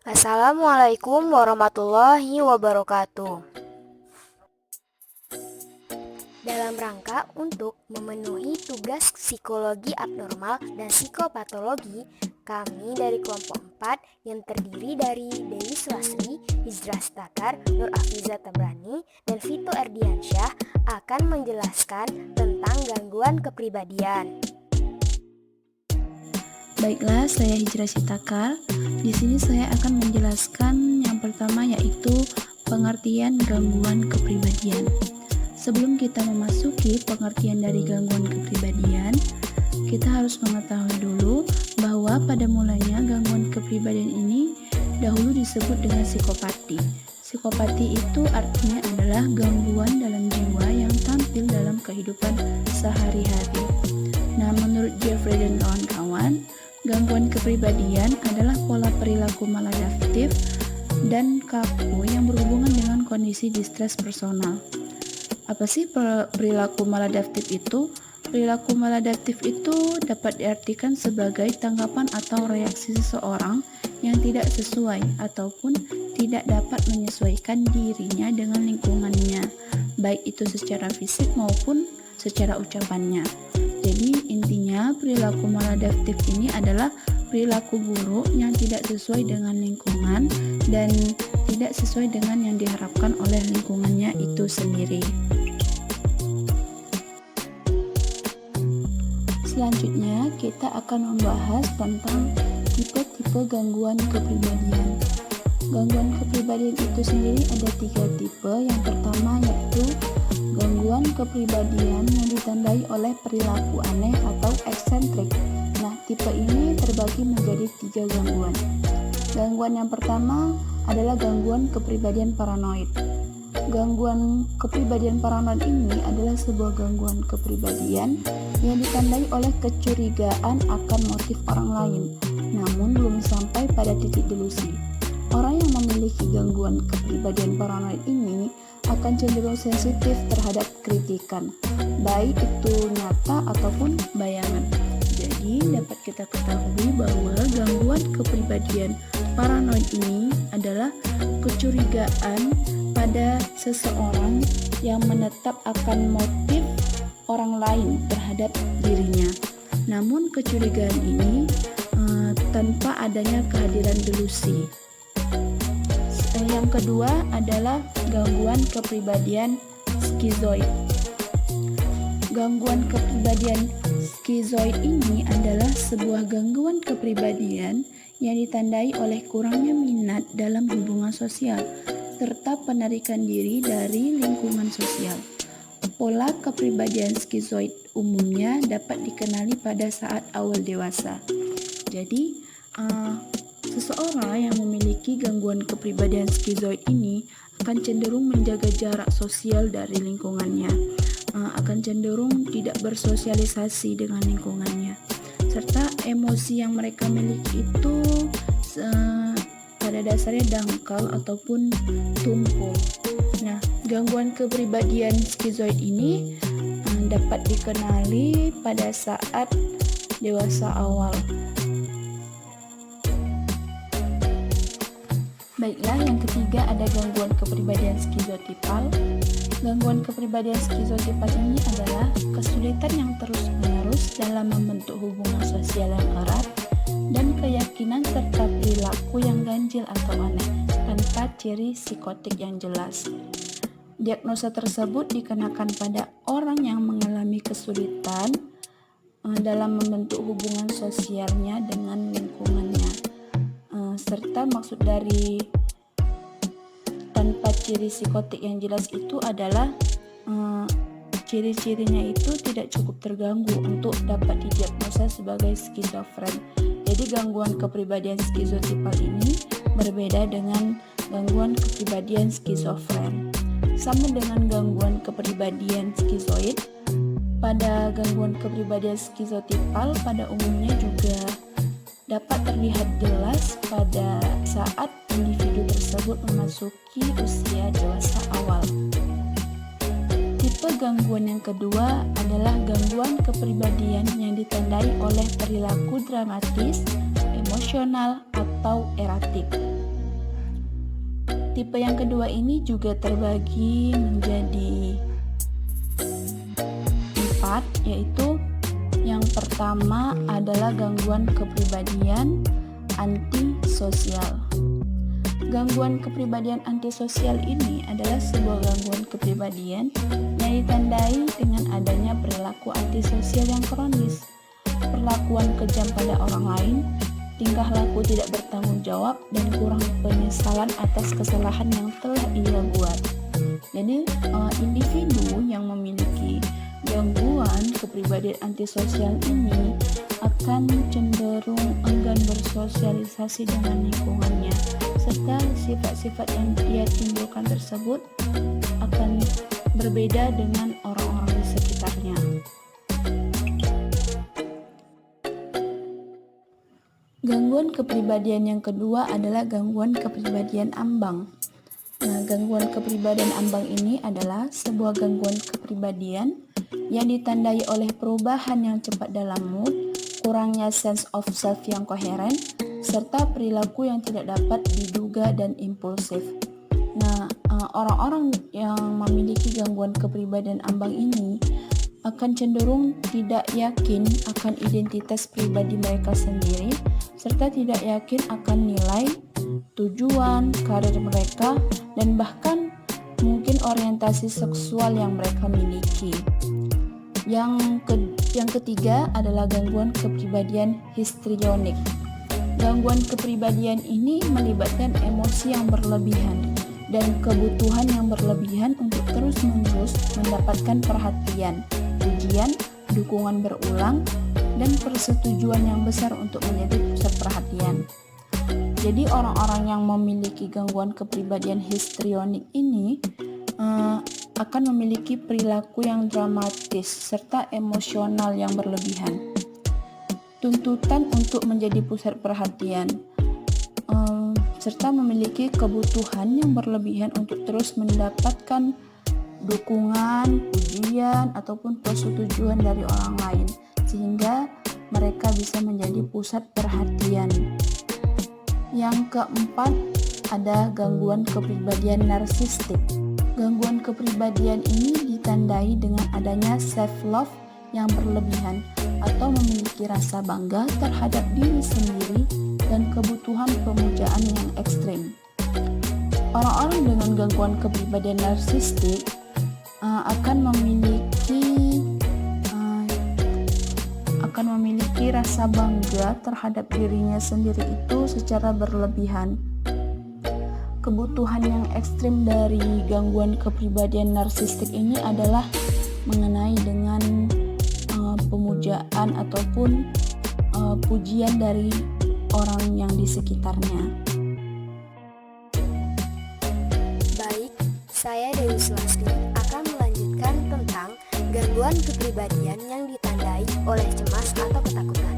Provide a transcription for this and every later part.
Assalamualaikum warahmatullahi wabarakatuh. Dalam rangka untuk memenuhi tugas psikologi abnormal dan psikopatologi, kami dari kelompok 4 yang terdiri dari Dewi Swasri, Hijrah Stakar, Nur Afiza Tabrani, dan Vito Erdiansyah akan menjelaskan tentang gangguan kepribadian. Baiklah, saya Hijrah Sitakal. Di sini saya akan menjelaskan yang pertama yaitu pengertian gangguan kepribadian. Sebelum kita memasuki pengertian dari gangguan kepribadian, kita harus mengetahui dulu bahwa pada mulanya gangguan kepribadian ini dahulu disebut dengan psikopati. Psikopati itu artinya adalah gangguan dalam jiwa yang tampil dalam kehidupan sehari-hari. Nah, menurut Jeffrey dan kawan-kawan, gangguan kepribadian adalah pola perilaku maladaptif dan kaku yang berhubungan dengan kondisi distres personal. Apa sih perilaku maladaptif itu? Perilaku maladaptif itu dapat diartikan sebagai tanggapan atau reaksi seseorang yang tidak sesuai ataupun tidak dapat menyesuaikan dirinya dengan lingkungannya, baik itu secara fisik maupun secara ucapannya. Jadi intinya perilaku maladaptif ini adalah perilaku buruk yang tidak sesuai dengan lingkungan dan tidak sesuai dengan yang diharapkan oleh lingkungannya itu sendiri. Selanjutnya kita akan membahas tentang tipe-tipe gangguan kepribadian. Gangguan kepribadian itu sendiri ada 3 tipe. Yang pertama yaitu gangguan kepribadian yang ditandai oleh perilaku aneh atau eksentrik. Nah, tipe ini terbagi menjadi 3 gangguan. Gangguan yang pertama adalah gangguan kepribadian paranoid. Gangguan kepribadian paranoid ini adalah sebuah gangguan kepribadian yang ditandai oleh kecurigaan akan motif orang lain, namun belum sampai pada titik delusi. Orang yang memiliki gangguan kepribadian paranoid ini akan cenderung sensitif terhadap kritikan, baik itu nyata ataupun bayangan. Jadi dapat kita ketahui bahwa gangguan kepribadian paranoid ini adalah kecurigaan pada seseorang yang menetap akan motif orang lain terhadap dirinya. Namun kecurigaan ini tanpa adanya kehadiran delusi. Yang kedua adalah gangguan kepribadian skizoid. Gangguan kepribadian skizoid ini adalah sebuah gangguan kepribadian yang ditandai oleh kurangnya minat dalam hubungan sosial serta penarikan diri dari lingkungan sosial. Pola kepribadian skizoid umumnya dapat dikenali pada saat awal dewasa. Jadi, seseorang yang memiliki gangguan kepribadian skizoid ini akan cenderung menjaga jarak sosial dari lingkungannya, akan cenderung tidak bersosialisasi dengan lingkungannya, serta emosi yang mereka miliki itu pada dasarnya dangkal ataupun tumpul. Nah, gangguan kepribadian skizoid ini dapat dikenali pada saat dewasa awal. Baiklah, yang ketiga ada gangguan kepribadian skizotipal. Gangguan kepribadian skizotipal ini adalah kesulitan yang terus-menerus dalam membentuk hubungan sosial yang erat dan keyakinan serta perilaku yang ganjil atau aneh tanpa ciri psikotik yang jelas. Diagnosa tersebut dikenakan pada orang yang mengalami kesulitan dalam membentuk hubungan sosialnya dengan lingkungannya, serta maksud dari tanpa ciri psikotik yang jelas itu adalah ciri-cirinya itu tidak cukup terganggu untuk dapat didiagnosa sebagai skizofren. Jadi gangguan kepribadian skizotipal ini berbeda dengan gangguan kepribadian skizofren. Sama dengan gangguan kepribadian skizoid, pada gangguan kepribadian skizotipal pada umumnya juga dapat terlihat jelas pada saat individu tersebut memasuki usia dewasa awal. Tipe gangguan yang kedua adalah gangguan kepribadian yang ditandai oleh perilaku dramatis, emosional, atau eratik. Tipe yang kedua ini juga terbagi menjadi 4, yaitu yang pertama adalah gangguan kepribadian antisosial. Gangguan kepribadian antisosial ini adalah sebuah gangguan kepribadian yang ditandai dengan adanya perilaku antisosial yang kronis, perlakuan kejam pada orang lain, tingkah laku tidak bertanggung jawab, dan kurang penyesalan atas kesalahan yang telah ia buat. Jadi individu yang memiliki gangguan kepribadian antisosial ini akan cenderung enggan bersosialisasi dengan lingkungannya, serta sifat-sifat yang ia timbulkan tersebut akan berbeda dengan orang-orang di sekitarnya. Gangguan kepribadian yang kedua adalah gangguan kepribadian ambang. Nah, gangguan kepribadian ambang ini adalah sebuah gangguan kepribadian yang ditandai oleh perubahan yang cepat dalam mood, kurangnya sense of self yang koheren, serta perilaku yang tidak dapat diduga dan impulsif. Nah, orang-orang yang memiliki gangguan kepribadian ambang ini akan cenderung tidak yakin akan identitas pribadi mereka sendiri, serta tidak yakin akan nilai, tujuan, karir mereka, dan bahkan mungkin orientasi seksual yang mereka miliki. Yang ketiga adalah gangguan kepribadian histrionik. Gangguan kepribadian ini melibatkan emosi yang berlebihan dan kebutuhan yang berlebihan untuk terus-menerus mendapatkan perhatian, pujian, dukungan berulang, dan persetujuan yang besar untuk menjadi pusat perhatian. Jadi orang-orang yang memiliki gangguan kepribadian histrionik ini akan memiliki perilaku yang dramatis serta emosional yang berlebihan. Tuntutan untuk menjadi pusat perhatian serta memiliki kebutuhan yang berlebihan untuk terus mendapatkan dukungan, pujian, ataupun persetujuan dari orang lain, sehingga mereka bisa menjadi pusat perhatian. Yang keempat ada gangguan kepribadian narsistik. Gangguan kepribadian ini ditandai dengan adanya self-love yang berlebihan atau memiliki rasa bangga terhadap diri sendiri dan kebutuhan pemujaan yang ekstrim. Orang-orang dengan gangguan kepribadian narsistik akan memiliki rasa bangga terhadap dirinya sendiri itu secara berlebihan. Kebutuhan yang ekstrim dari gangguan kepribadian narsistik ini adalah mengenai dengan pemujaan ataupun pujian dari orang yang di sekitarnya. Baik, saya Dewi Sulasmi akan melanjutkan tentang gangguan kepribadian yang ditandai oleh cemas atau ketakutan.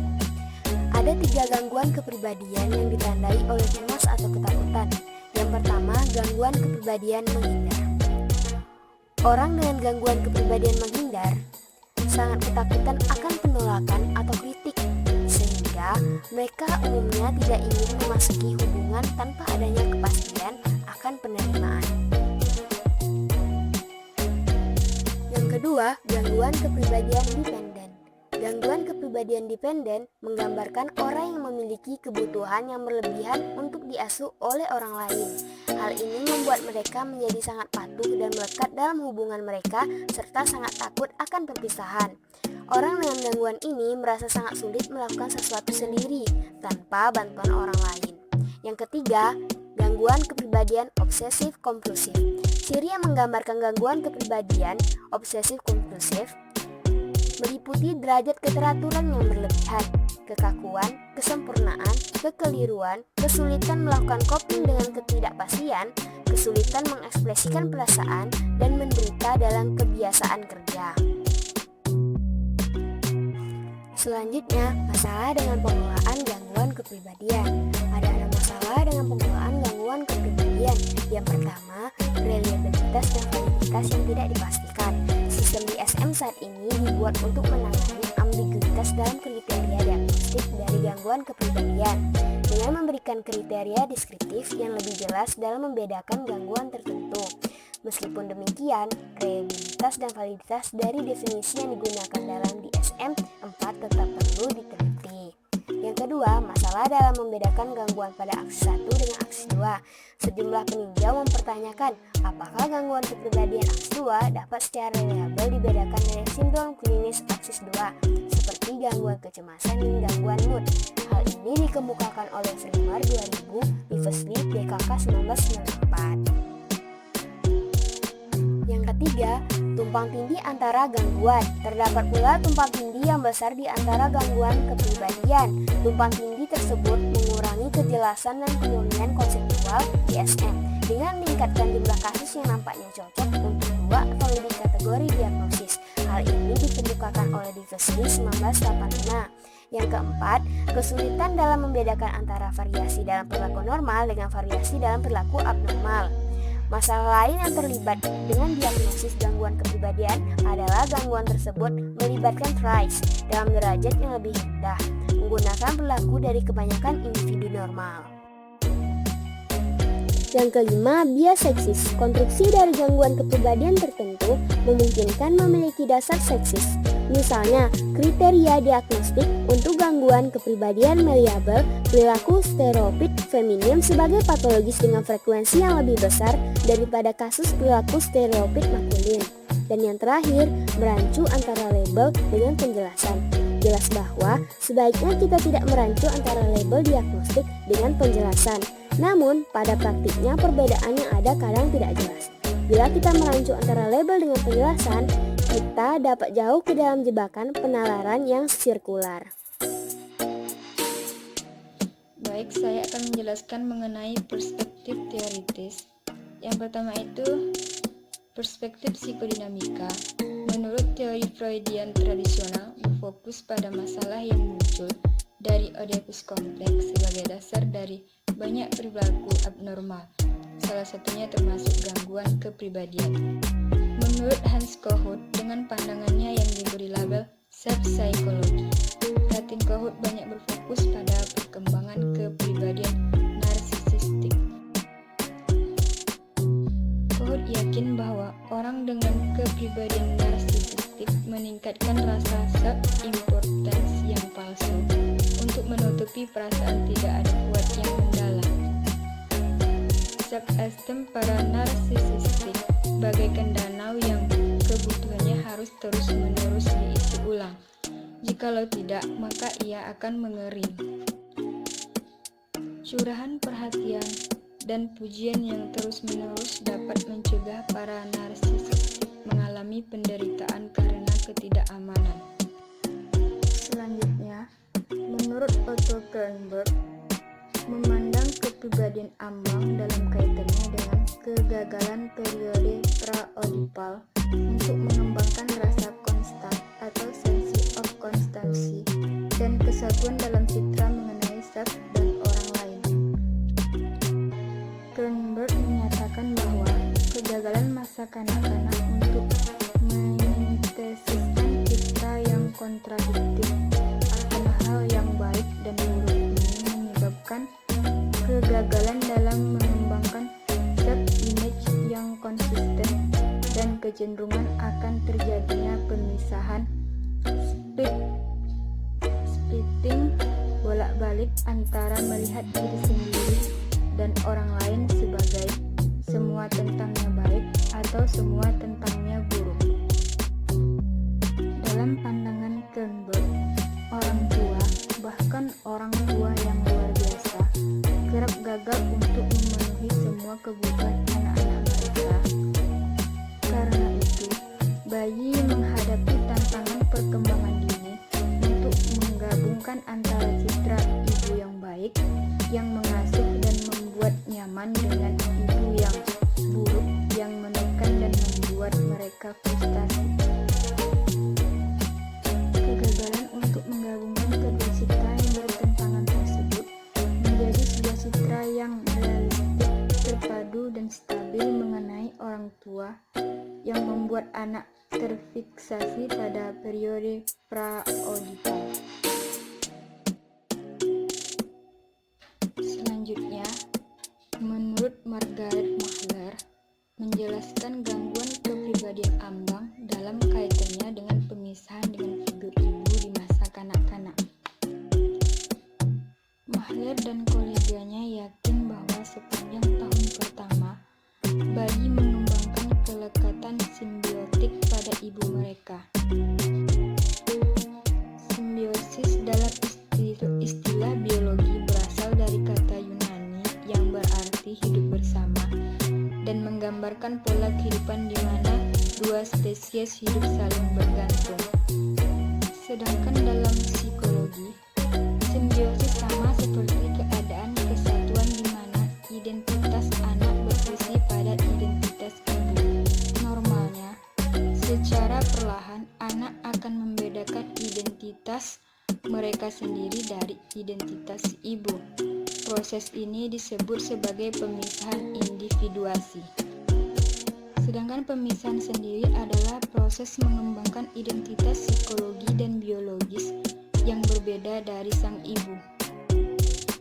Ada 3 gangguan kepribadian yang ditandai oleh cemas atau ketakutan. Yang pertama, gangguan kepribadian menghindar. Orang dengan gangguan kepribadian menghindar sangat ketakutan akan penolakan atau kritik, sehingga mereka umumnya tidak ingin memasuki hubungan tanpa adanya kepastian akan penerimaan. Yang kedua, gangguan kepribadian dependen. Gangguan kepribadian dependen menggambarkan orang yang memiliki kebutuhan yang berlebihan untuk diasuh oleh orang lain. Hal ini membuat mereka menjadi sangat patuh dan melekat dalam hubungan mereka serta sangat takut akan perpisahan. Orang dengan gangguan ini merasa sangat sulit melakukan sesuatu sendiri tanpa bantuan orang lain. Yang ketiga, gangguan kepribadian obsesif kompulsif. Ciri yang menggambarkan gangguan kepribadian obsesif kompulsif meliputi derajat keteraturan yang berlebihan, kekakuan, kesempurnaan, kekeliruan, kesulitan melakukan coping dengan ketidakpastian, kesulitan mengekspresikan perasaan, dan menderita dalam kebiasaan kerja. Selanjutnya, masalah dengan pengelolaan gangguan kepribadian. Ada 6 masalah dengan pengelolaan gangguan kepribadian. Yang pertama, reliabilitas dan validitas yang tidak dipastikan. Sistem DSM saat ini dibuat untuk menangani ambiguitas dalam kriteria diagnostik dari gangguan kepribadian dengan memberikan memberikan kriteria deskriptif yang lebih jelas dalam membedakan gangguan tertentu. Meskipun demikian, reliabilitas dan validitas dari definisi yang digunakan dalam DSM-4 tetap perlu diteliti. Yang kedua, masalah dalam membedakan gangguan pada aksis 1 dengan aksis 2. Sejumlah peninjau mempertanyakan apakah gangguan kepribadian aksis 2 dapat secara reliabel dibedakan dari sindrom klinis aksis 2, seperti gangguan kecemasan dan gangguan mood. Hal ini dikemukakan oleh Freemer 2000 di Vesli DKK 1994. Yang ketiga, tumpang tindih antara gangguan. Terdapat pula tumpang tindih yang besar di antara gangguan kepribadian. Tumpang tindih tersebut mengurangi kejelasan dan kemurnian konseptual DSM dengan meningkatkan jumlah kasus yang nampaknya cocok untuk dua atau lebih kategori diagnosis. Hal ini dikemukakan oleh Vesli 1985. Yang keempat, kesulitan dalam membedakan antara variasi dalam perilaku normal dengan variasi dalam perilaku abnormal. Masalah lain yang terlibat dengan diagnosis gangguan kepribadian adalah gangguan tersebut melibatkan traits dalam derajat yang lebih rendah, menggunakan perilaku dari kebanyakan individu normal. Yang kelima, bias seksis. Konstruksi dari gangguan kepribadian tertentu memungkinkan memiliki dasar seksis. Misalnya, kriteria diagnostik untuk gangguan kepribadian meliabel perilaku stereotip feminim sebagai patologis dengan frekuensi yang lebih besar daripada kasus perilaku stereotip maskulin. Dan yang terakhir, merancu antara label dengan penjelasan. Jelas bahwa sebaiknya kita tidak merancu antara label diagnostik dengan penjelasan. Namun, pada praktiknya perbedaan yang ada kadang tidak jelas. Bila kita merancu antara label dengan penjelasan, kita dapat jauh ke dalam jebakan penalaran yang sirkular. Baik, saya akan menjelaskan mengenai perspektif teoritis. Yang pertama itu perspektif psikodinamika. Menurut teori Freudian tradisional, berfokus pada masalah yang muncul dari Oedipus kompleks sebagai dasar dari banyak perilaku abnormal, salah satunya termasuk gangguan kepribadian. Menurut Hans Kohut, dengan pandangannya yang diberi label self-psychology, Martin Kohut banyak berfokus pada perkembangan kepribadian narsisistik. Kohut yakin bahwa orang dengan kepribadian narsisistik meningkatkan rasa self-importance yang palsu untuk menutupi perasaan tidak ada kuat yang mendalam. Self-esteem para narsisistik bagaikan danau yang kebutuhannya harus terus-menerus diisi ulang. Jikalau tidak, maka ia akan mengering. Curahan perhatian dan pujian yang terus-menerus dapat mencegah para narsisistik mengalami penderitaan karena ketidakamanan. Selanjutnya, menurut Otto Kernberg, memandang kepribadian ambang dalam kaitannya dengan kegagalan periode pra-oedipal untuk mengembangkan rasa konstan atau sense of constancy dan kesatuan dalam citra mengenai self dan orang lain. Kernberg menyatakan bahwa kegagalan masa kanak-kanak untuk mensintesiskan citra yang kontradiktif akan hal yang baik dan buruk ini menyebabkan kegagalan dalam mengembangkan self-image yang konsisten dan kecenderungan akan terjadinya pemisahan splitting bolak-balik antara melihat diri sendiri dan orang lain sebagai semua tentangnya baik atau semua tentangnya buruk. Dalam pandangan Kernberg, orang tua, bahkan orang tua yang luar biasa, kerap gagal untuk memenuhi semua kebutuhan anak-anak mereka. Karena itu, bayi menghadapi tantangan perkembangan dini untuk menggabungkan antara citra ibu yang baik, yang mengasuh dan membuat nyaman dengan ibu yang buruk, yang menekan dan membuat mereka frustasi. Kegagalan untuk menggabungkan kedua citra yang bertentangan tersebut menjadi sebuah citra yang realistik, terpadu dan stabil mengenai orang tua, yang membuat anak terfiksasi pada periode pra-oedipal. Selanjutnya, Mahler dan koleganya yakin bahwa sepanjang tahun pertama, bayi mengembangkan kelekatan simbiotik pada ibu mereka. Simbiosis dalam istilah biologi berasal dari kata Yunani yang berarti hidup bersama dan menggambarkan pola kehidupan di mana dua spesies hidup saling bergantung. Sedangkan dalam psikologi, simbiosis sama seperti keadaan kesatuan di mana identitas anak berfungsi pada identitas ibu. Normalnya, secara perlahan anak akan membedakan identitas mereka sendiri dari identitas ibu. Proses ini disebut sebagai pemisahan individuasi. Sedangkan pemisahan sendiri adalah proses mengembangkan identitas psikologi dan biologis yang berbeda dari sang ibu.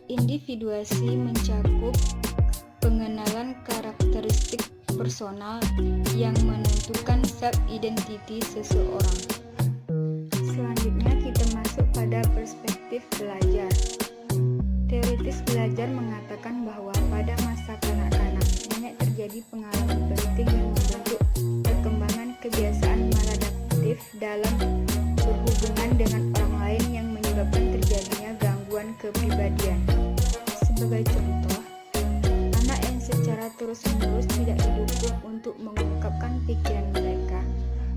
Individuasi mencakup pengenalan karakteristik personal yang menentukan self-identity seseorang. Selanjutnya kita masuk pada perspektif belajar. Teoritis belajar mengatakan bahwa pada masa kanak-kanak banyak terjadi pengalaman penting yang membentuk perkembangan kebiasaan maladaptif dalam berhubungan dengan orang lain yang menyebabkan terjadinya gangguan kepribadian. Sebagai contoh, anak yang secara terus-menerus tidak didukung untuk mengungkapkan pikiran mereka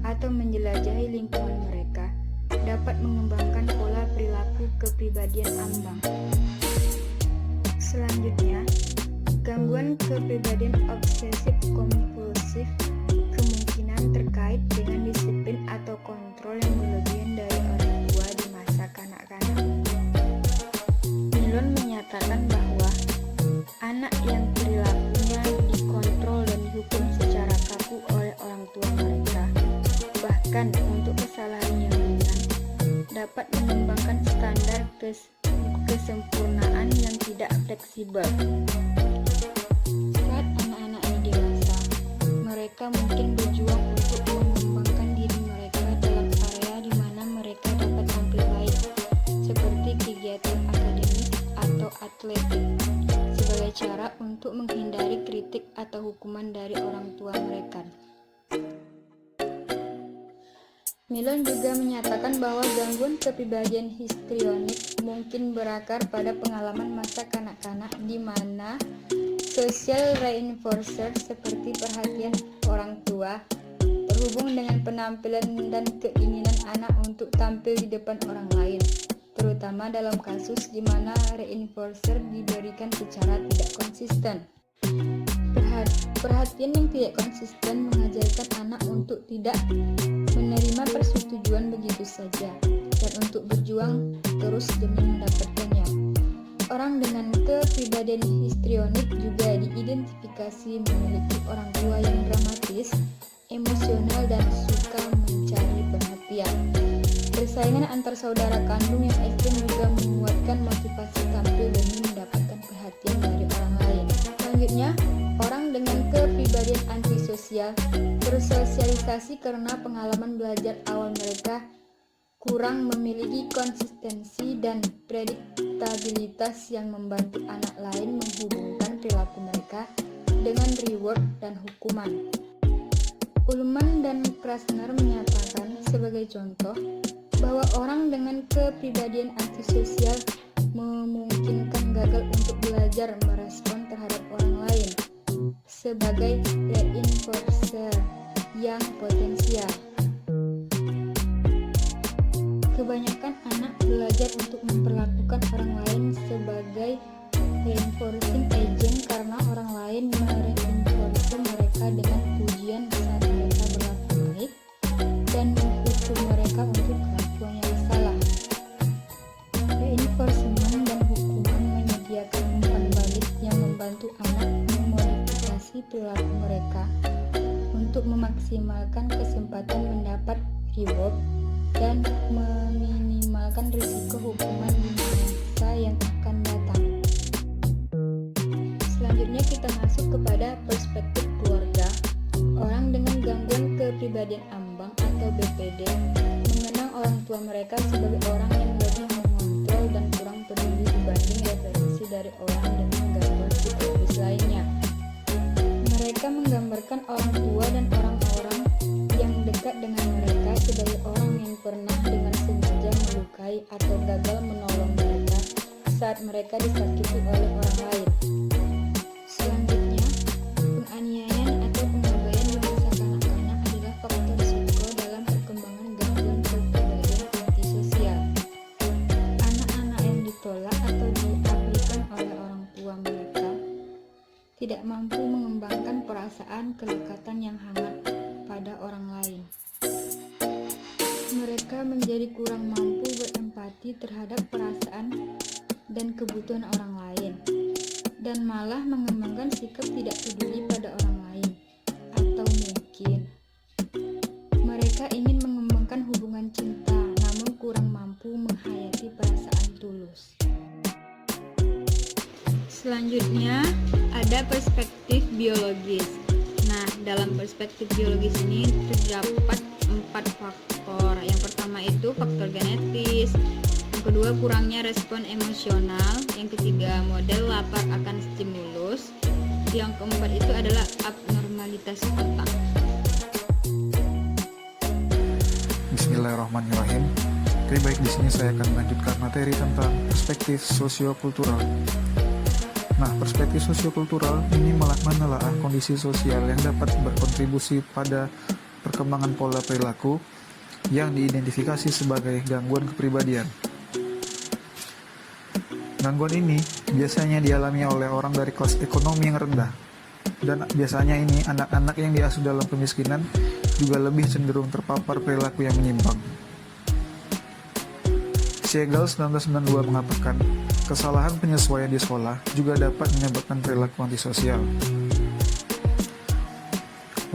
atau menjelajahi lingkungan mereka dapat mengembangkan pola perilaku kepribadian ambang. Selanjutnya, gangguan kepribadian obsesif kompulsif kemungkinan terkait dengan disiplin atau kontrol yang berlebihan dari orang tua di masa kanak-kanak. Milon menyatakan bahwa anak yang perilakunya dikontrol dan dihukum secara kaku oleh orang tua mereka, bahkan untuk kesalahan yang ringan, dapat mengembangkan standar kesempurnaan yang tidak fleksibel. Saat anak-anak ini dewasa, mereka mungkin berjuang untuk mengembangkan diri mereka dalam area di mana mereka dapat tampil baik, seperti kegiatan akademis atau atletik, sebagai cara untuk menghindari kritik atau hukuman dari orang tua mereka. Milon juga menyatakan bahwa gangguan kepribadian histrionik mungkin berakar pada pengalaman masa kanak-kanak di mana social reinforcer seperti perhatian orang tua terhubung dengan penampilan dan keinginan anak untuk tampil di depan orang lain, terutama dalam kasus di mana reinforcer diberikan secara tidak konsisten. Perhatian yang tidak konsisten mengajarkan anak untuk tidak menerima persetujuan begitu saja dan untuk berjuang terus demi mendapatkannya. Orang dengan kepribadian histrionik juga diidentifikasi memiliki orang tua yang dramatis, emosional, dan suka mencari perhatian. Persaingan antar saudara kandung yang ekstrem juga menguatkan motivasi tampil demi mendapatkan perhatian dari orang lain. Selanjutnya, orang dengan kepribadian antisosial bersosialisasi karena pengalaman belajar awal mereka kurang memiliki konsistensi dan prediktabilitas yang membantu anak lain menghubungkan perilaku mereka dengan reward dan hukuman. Ullman dan Krasner menyatakan sebagai contoh bahwa orang dengan kepribadian antisosial memungkinkan gagal untuk belajar merespon terhadap orang lain sebagai reinforcer yang potensial. Kebanyakan anak belajar untuk memperlakukan orang lain sebagai reinforcing agent karena orang lain mereinforce mereka dengan pujian saat mereka berlaku baik dan menghukum mereka untuk kelakuan yang salah. Reinforcement dan hukuman menyediakan umpan balik yang membantu anak memodifikasi perilaku mereka untuk memaksimalkan kesempatan mendapat reward dan meminimalkan risiko hukuman di masa yang akan datang. Selanjutnya kita masuk kepada perspektif keluarga. Orang dengan gangguan kepribadian ambang atau BPD mengenang orang tua mereka sebagai orang yang lebih mengontrol dan kurang peduli dibanding referensi dari orang dengan gangguan psikologis lainnya. Mereka menggambarkan orang tua dan orang-orang yang dekat dengan mereka sebagai orang yang pernah dengan sengaja melukai atau gagal menolong mereka saat mereka disakiti oleh orang lain. Selanjutnya, penganiayaan atau pengabaian di masa kanak-kanak adalah faktor risiko dalam perkembangan gangguan kepribadian antisosial. Anak-anak yang ditolak atau diabaikan oleh orang tua mereka tidak mampu mengembangkan perasaan kelekatan yang hangat pada orang lain. Mereka menjadi kurang mampu berempati terhadap perasaan dan kebutuhan orang lain, dan malah mengembangkan sikap tidak peduli pada orang lain. Atau mungkin mereka ingin mengembangkan hubungan cinta, namun kurang mampu menghayati perasaan tulus. Selanjutnya, ada perspektif biologis. Nah, dalam perspektif biologis ini terdapat 4 faktor. Yang pertama itu faktor genetis, yang kedua kurangnya respon emosional, yang ketiga model lapar akan stimulus, yang keempat itu adalah abnormalitas otak. Bismillahirrahmanirrahim. Oke, baik, di sini saya akan melanjutkan materi tentang perspektif sosiokultural. Nah, perspektif sosiokultural ini menelaah kondisi sosial yang dapat berkontribusi pada perkembangan pola perilaku yang diidentifikasi sebagai gangguan kepribadian. Gangguan ini biasanya dialami oleh orang dari kelas ekonomi yang rendah, dan biasanya ini anak-anak yang diasuh dalam kemiskinan juga lebih cenderung terpapar perilaku yang menyimpang. Siegel 1992 mengatakan, kesalahan penyesuaian di sekolah juga dapat menyebabkan perilaku antisosial.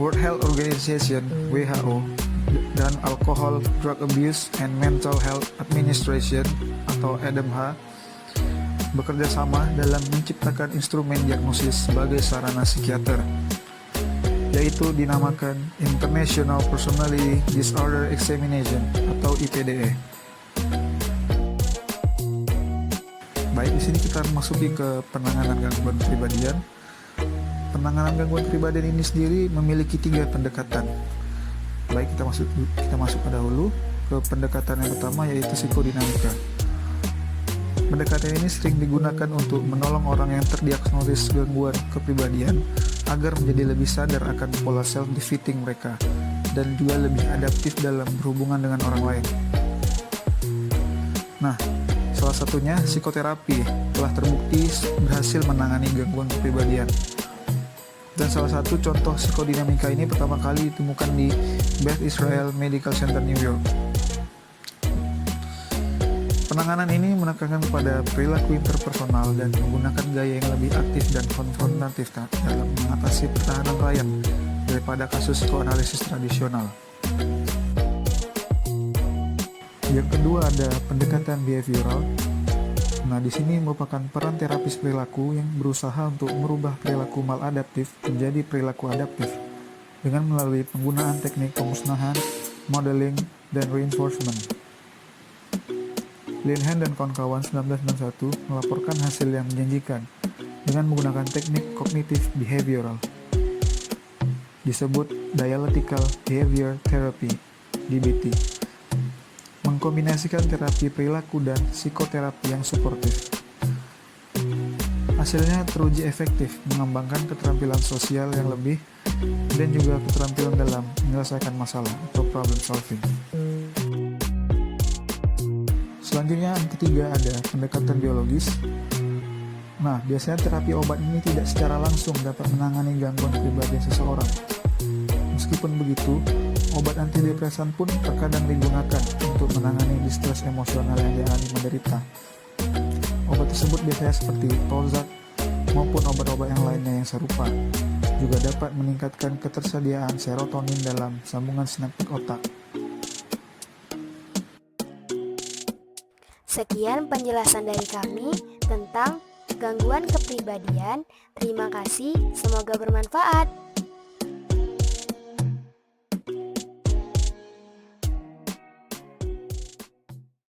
World Health Organization (WHO) dan Alcohol, Drug Abuse and Mental Health Administration atau EDMH bekerja sama dalam menciptakan instrumen diagnosis sebagai sarana psikiater, yaitu dinamakan International Personality Disorder Examination atau IPDE. Baik, di sini kita masuki ke penanganan gangguan kepribadian. Penanganan gangguan kepribadian ini sendiri memiliki 3 pendekatan. Baik, kita masuk pada dahulu ke pendekatan yang pertama, yaitu psikodinamika. Pendekatan ini sering digunakan untuk menolong orang yang terdiagnosis gangguan kepribadian agar menjadi lebih sadar akan pola self-defeating mereka dan juga lebih adaptif dalam berhubungan dengan orang lain. Nah, salah satunya psikoterapi telah terbukti berhasil menangani gangguan kepribadian. Dan salah satu contoh psikodinamika ini pertama kali ditemukan di Beth Israel Medical Center New York. Penanganan ini menekankan pada perilaku interpersonal dan menggunakan gaya yang lebih aktif dan konfrontatif dalam mengatasi pertahanan klien daripada kasus psikoanalisis tradisional. Yang kedua ada pendekatan behavioral. Nah, di sini merupakan peran terapis perilaku yang berusaha untuk merubah perilaku maladaptif menjadi perilaku adaptif dengan melalui penggunaan teknik pemusnahan, modeling, dan reinforcement. Linehan dan kawan-kawan 1991 melaporkan hasil yang menjanjikan dengan menggunakan teknik kognitif behavioral, disebut Dialectical Behavior Therapy (DBT), mengkombinasikan terapi perilaku dan psikoterapi yang suportif. Hasilnya teruji efektif mengembangkan keterampilan sosial yang lebih dan juga keterampilan dalam menyelesaikan masalah atau problem solving. Selanjutnya yang ketiga ada pendekatan biologis. Nah, biasanya terapi obat ini tidak secara langsung dapat menangani gangguan kepribadian seseorang. Meskipun begitu, obat antidepresan pun terkadang digunakan untuk menangani distres emosional yang dialami penderita. Obat tersebut biasanya seperti Prozac maupun obat-obat yang lainnya yang serupa, juga dapat meningkatkan ketersediaan serotonin dalam sambungan sinaptik otak. Sekian penjelasan dari kami tentang gangguan kepribadian. Terima kasih, semoga bermanfaat.